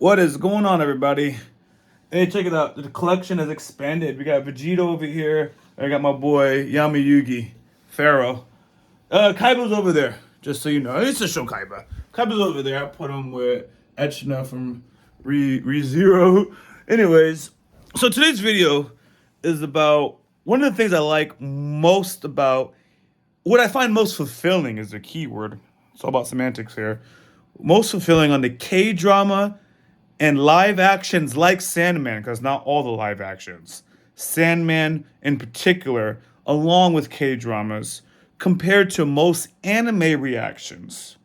What is going on, everybody? Hey, check it out. The collection has expanded. We got Vegeta over here. I got my boy Yami Yugi, Pharaoh. Kaiba's over there, just so you know. It's a show Kaiba. Kaiba's over there. I put him with Echna from ReZero. Anyways, so today's video is about one of the things I like most about what I find most fulfilling is the keyword. It's all about semantics here. Most fulfilling on the K drama and live actions like Sandman, because not all the live actions, Sandman in particular, along with K dramas, compared to most anime reactions.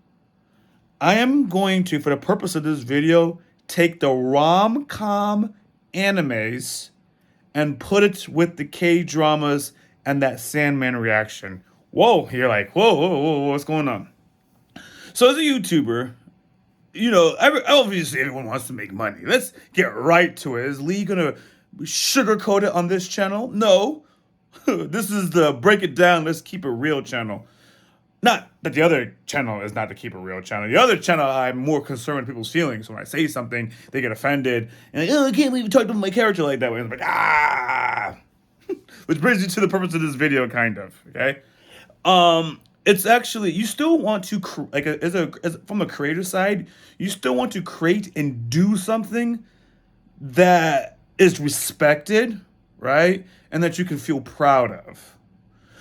I am going to, for the purpose of this video, take the rom com animes and put it with the K dramas and that Sandman reaction. Whoa, you're like, whoa, what's going on? So, as a YouTuber, obviously everyone wants to make money. Let's get right to it. Is Lee gonna sugarcoat it on this channel? No. This is the break it down, let's keep it real channel. Not that the other channel is not the keep it real channel. The other channel, I'm more concerned with people's feelings. When I say something, they get offended. And like, I can't believe you talked to my character like that. And I'm like, Which brings you to the purpose of this video, kind of, okay? It's actually, you still want to from a creator side, you still want to create and do something that is respected, right? And that you can feel proud of.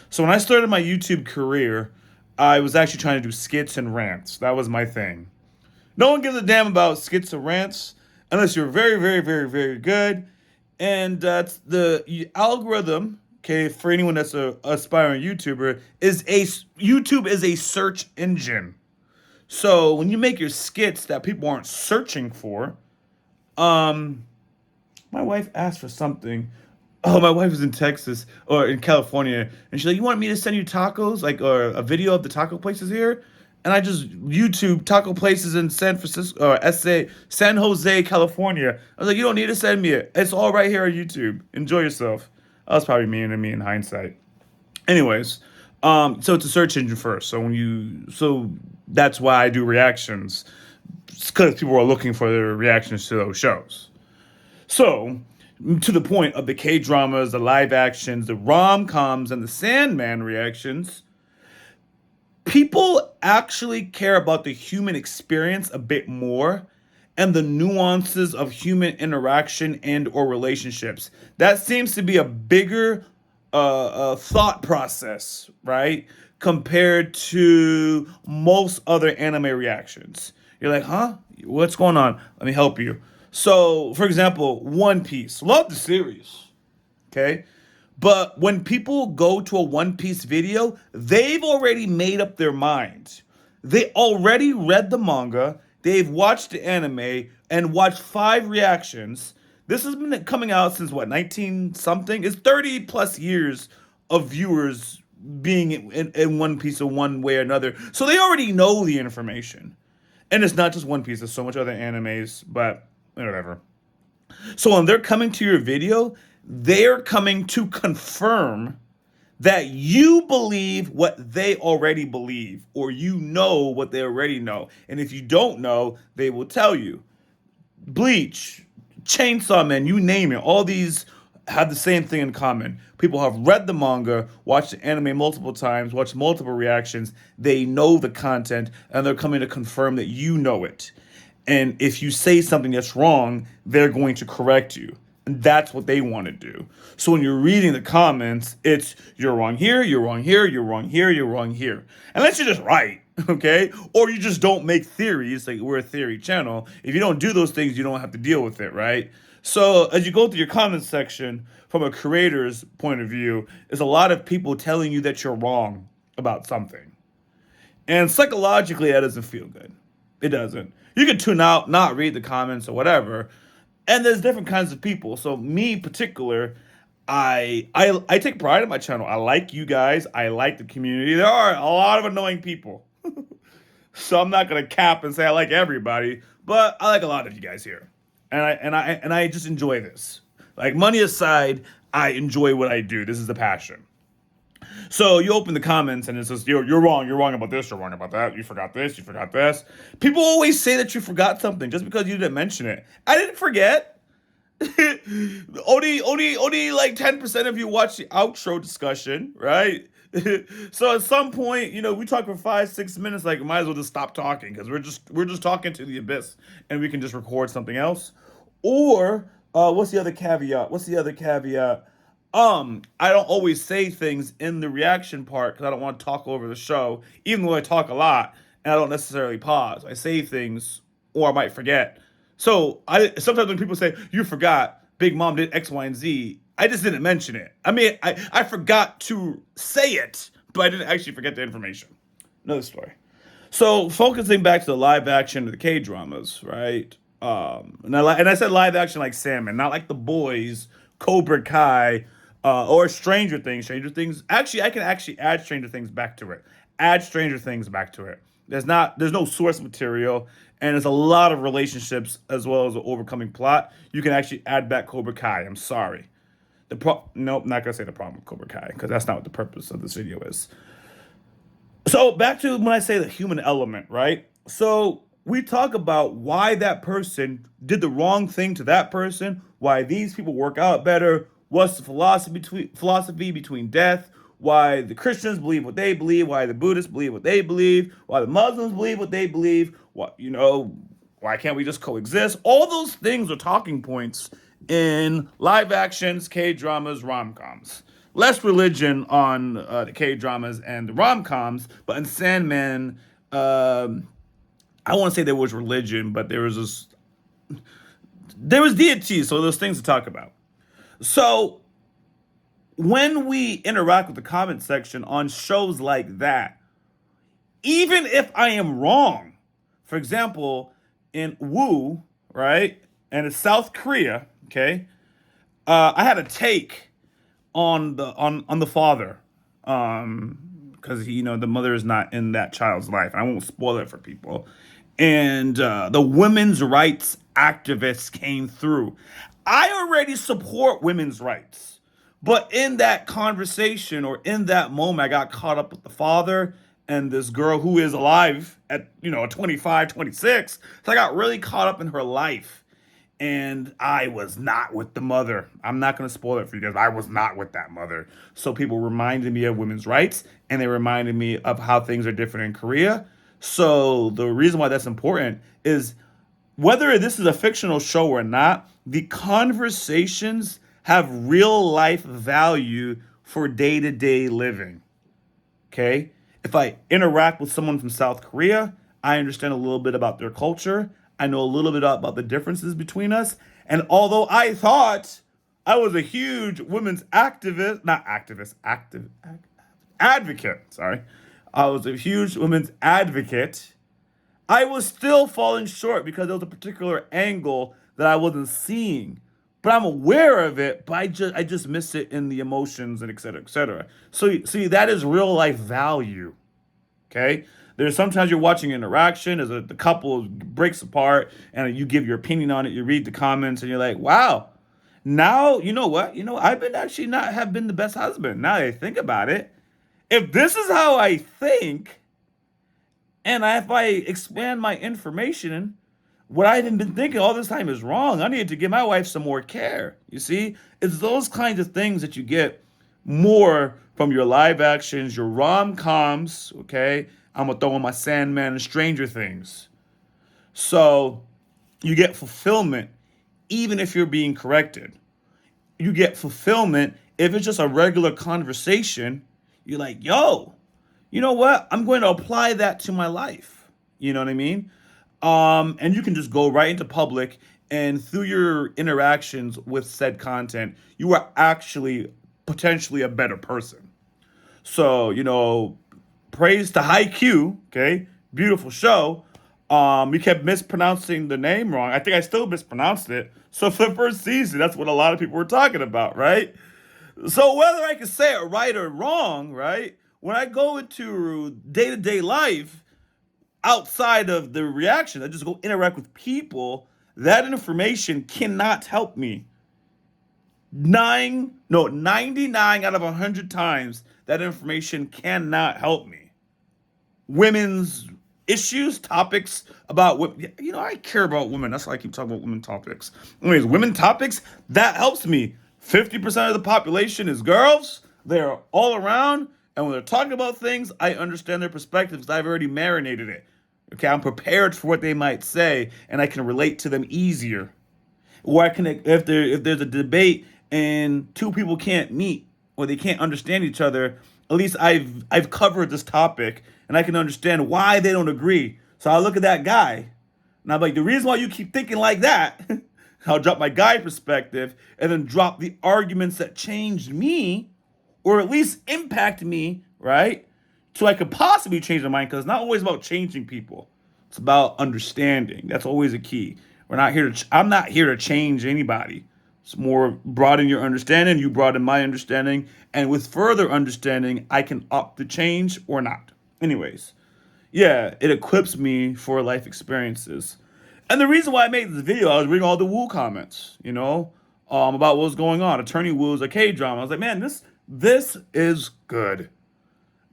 So when I started my YouTube career, I was actually trying to do skits and rants. That was my thing. No one gives a damn about skits and rants unless you're very, very, very, very good. And the algorithm, okay, for anyone that's a aspiring YouTuber, YouTube is a search engine. So when you make your skits that people aren't searching for, my wife asked for something. Oh, my wife is in Texas or in California, and she's like, "You want me to send you tacos, or a video of the taco places here?" And I just YouTube taco places in San Francisco or San Jose, California. I was like, "You don't need to send me it. It's all right here on YouTube. Enjoy yourself." That was probably me in hindsight. Anyways, so it's a search engine first. So that's why I do reactions, because people are looking for their reactions to those shows. So, to the point of the K dramas, the live actions, the rom coms, and the Sandman reactions, people actually care about the human experience a bit more and the nuances of human interaction and or relationships. That seems to be a bigger thought process, right? Compared to most other anime reactions. You're like, huh? What's going on? Let me help you. So, for example, One Piece. Love the series. Okay? But when people go to a One Piece video, they've already made up their mind. They already read the manga, they've watched the anime, and watched 5 reactions. This has been coming out since what, 19 something? It's 30 plus years of viewers being in One Piece in one way or another. So they already know the information. And it's not just One Piece, there's so much other animes, but whatever. So when they're coming to your video, they're coming to confirm that you believe what they already believe, or you know what they already know. And if you don't know, they will tell you. Bleach, Chainsaw Man, you name it, all these have the same thing in common. People have read the manga, watched the anime multiple times, watched multiple reactions. They know the content, and they're coming to confirm that you know it. And if you say something that's wrong, they're going to correct you. And that's what they want to do. So when you're reading the comments, it's you're wrong here, you're wrong here, you're wrong here, you're wrong here. Unless you're just right, okay? Or you just don't make theories, like we're a theory channel. If you don't do those things, you don't have to deal with it, right? So as you go through your comments section, from a creator's point of view, is a lot of people telling you that you're wrong about something. And psychologically, that doesn't feel good. It doesn't. You can tune out, not read the comments or whatever. And there's different kinds of people. So me in particular, I take pride in my channel. I like you guys. I like the community. There are a lot of annoying people. So I'm not gonna cap and say I like everybody, but I like a lot of you guys here. And I just enjoy this. Like, money aside, I enjoy what I do. This is a passion. So you open the comments and it says you're wrong, you're wrong about this, you're wrong about that, you forgot this, you forgot this. People always say that you forgot something just because you didn't mention it. I didn't forget. Only like 10% of you watch the outro discussion, right? So at some point, we talk for 5, 6 minutes. Like, might as well just stop talking because we're just talking to the abyss, and we can just record something else. Or what's the other caveat? What's the other caveat? I don't always say things in the reaction part because I don't want to talk over the show, even though I talk a lot and I don't necessarily pause. I say things or I might forget. So I sometimes when people say you forgot Big Mom did X, Y, and Z, I just didn't mention it. I mean, I forgot to say it, but I didn't actually forget the information. Another story. So focusing back to the live action of the K dramas, right? And I said live action like Salmon, not like the boys, Cobra Kai, or Stranger Things. Stranger Things. Actually, I can actually add Stranger Things back to it. Add Stranger Things back to it. There's no source material, and there's a lot of relationships as well as an overcoming plot. You can actually add back Cobra Kai. I'm sorry. Nope, not gonna say the problem with Cobra Kai because that's not what the purpose of this video is. So back to when I say the human element, right? So we talk about why that person did the wrong thing to that person, why these people work out better, what's the philosophy between death, why the Christians believe what they believe, why the Buddhists believe what they believe, why the Muslims believe what they believe, why can't we just coexist? All those things are talking points in live actions, K dramas, rom coms. Less religion on the K dramas and the rom coms, but in Sandman, I want to say there was religion, but there was deity, so there's things to talk about. So when we interact with the comment section on shows like that, even if I am wrong, for example, in Woo, right, and it's South Korea, okay, I had a take on the father, because the mother is not in that child's life. I won't spoil it for people, and the women's rights activists came through. I already support women's rights, but in that conversation or in that moment, I got caught up with the father and this girl who is alive at 25, 26. So I got really caught up in her life, and I was not with the mother. I'm not going to spoil it for you guys. I was not with that mother. So people reminded me of women's rights, and they reminded me of how things are different in Korea. So the reason why that's important is whether this is a fictional show or not, the conversations have real life value for day to day living. Okay? If I interact with someone from South Korea, I understand a little bit about their culture. I know a little bit about the differences between us. And although I thought I was a huge women's advocate, sorry. I was a huge women's advocate. I was still falling short because there was a particular angle that I wasn't seeing. But I'm aware of it, but I just miss it in the emotions and et cetera, et cetera. So see, that is real life value. Okay. There's sometimes you're watching interaction as the couple breaks apart and you give your opinion on it. You read the comments and you're like, wow, now you know what? I've been actually not have been the best husband. Now that I think about it, if this is how I think, and if I expand my information, what I've been thinking all this time is wrong. I need to give my wife some more care. You see, it's those kinds of things that you get more from your live actions, your rom coms. Okay, I'm gonna throw in my Sandman and Stranger Things. So you get fulfillment even if you're being corrected. You get fulfillment if it's just a regular conversation. You're like, yo, you know what? I'm going to apply that to my life. You know what I mean? And you can just go right into public, and through your interactions with said content, you are actually potentially a better person. So, praise to Haikyuu, okay? Beautiful show. You kept mispronouncing the name wrong. I think I still mispronounced it. So for the first season, that's what a lot of people were talking about, right? So whether I can say it right or wrong, right? When I go into day-to-day life, outside of the reaction, I just go interact with people, that information cannot help me 99 out of 100 times that information cannot help me. Women's issues, topics about women. You know, I care about women. That's why I keep talking about women topics. Anyways, women topics, that helps me. 50% of the population is girls. They're all around. And when they're talking about things, I understand their perspective because I've already marinated it. Okay, I'm prepared for what they might say, and I can relate to them easier. Or I can, if there's a debate and two people can't meet or they can't understand each other, at least I've covered this topic and I can understand why they don't agree. So I look at that guy and I'm like, the reason why you keep thinking like that, I'll drop my guy perspective and then drop the arguments that changed me or at least impact me, right? So I could possibly change my mind because it's not always about changing people. It's about understanding. That's always a key. I'm not here to change anybody. It's more broaden your understanding. You broaden my understanding. And with further understanding, I can opt to change or not. Anyways, yeah, it equips me for life experiences. And the reason why I made this video, I was reading all the Woo comments, about what was going on. Attorney Woo's a Kdrama. I was like, man, this is good.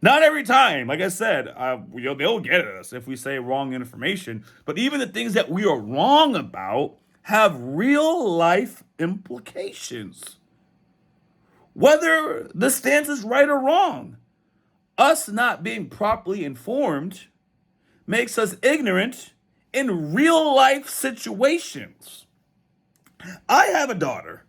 Not every time, like I said, they'll get at us if we say wrong information. But even the things that we are wrong about have real life implications. Whether the stance is right or wrong, us not being properly informed makes us ignorant in real life situations. I have a daughter.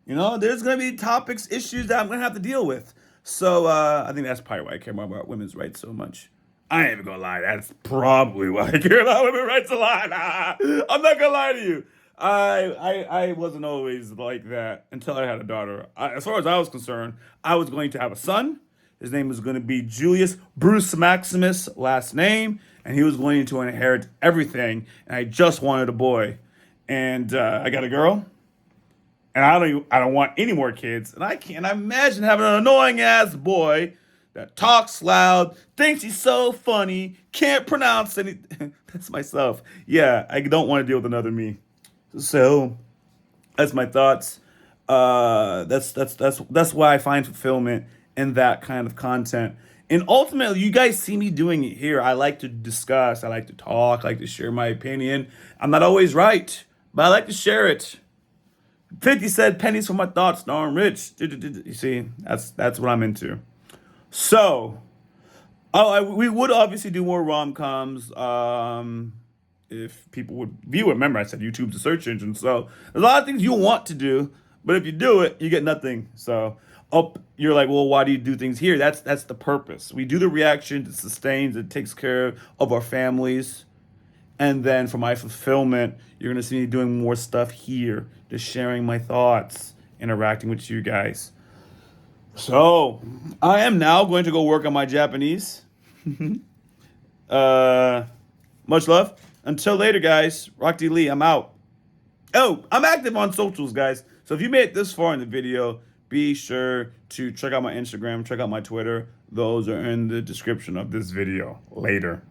There's going to be topics, issues that I'm going to have to deal with. So I think that's probably why I care more about women's rights so much. I ain't even gonna lie. That's probably why I care about women's rights a lot. I'm not gonna lie to you. I wasn't always like that until I had a daughter. As far as I was concerned, I was going to have a son. His name was going to be Julius Bruce Maximus, last name, and he was going to inherit everything. And I just wanted a boy, and I got a girl. And I don't want any more kids. And I can't imagine having an annoying ass boy that talks loud, thinks he's so funny, can't pronounce anything. That's myself. Yeah, I don't want to deal with another me. So that's my thoughts. That's why I find fulfillment in that kind of content. And ultimately, you guys see me doing it here. I like to discuss, I like to talk, I like to share my opinion. I'm not always right, but I like to share it. 50 said pennies for my thoughts, now I'm rich. You see, that's what I'm into. So, we would obviously do more rom-coms if people would view it. Remember, I said YouTube's a search engine, so there's a lot of things you want to do, but if you do it, you get nothing. So, you're like, well, why do you do things here? That's the purpose. We do the reaction, it sustains, it takes care of our families. And then for my fulfillment, you're going to see me doing more stuff here, just sharing my thoughts, interacting with you guys. So, I am now going to go work on my Japanese. Much love. Until later, guys. Rock D. Lee, I'm out. Oh, I'm active on socials, guys. So if you made it this far in the video, be sure to check out my Instagram, check out my Twitter. Those are in the description of this video. Later.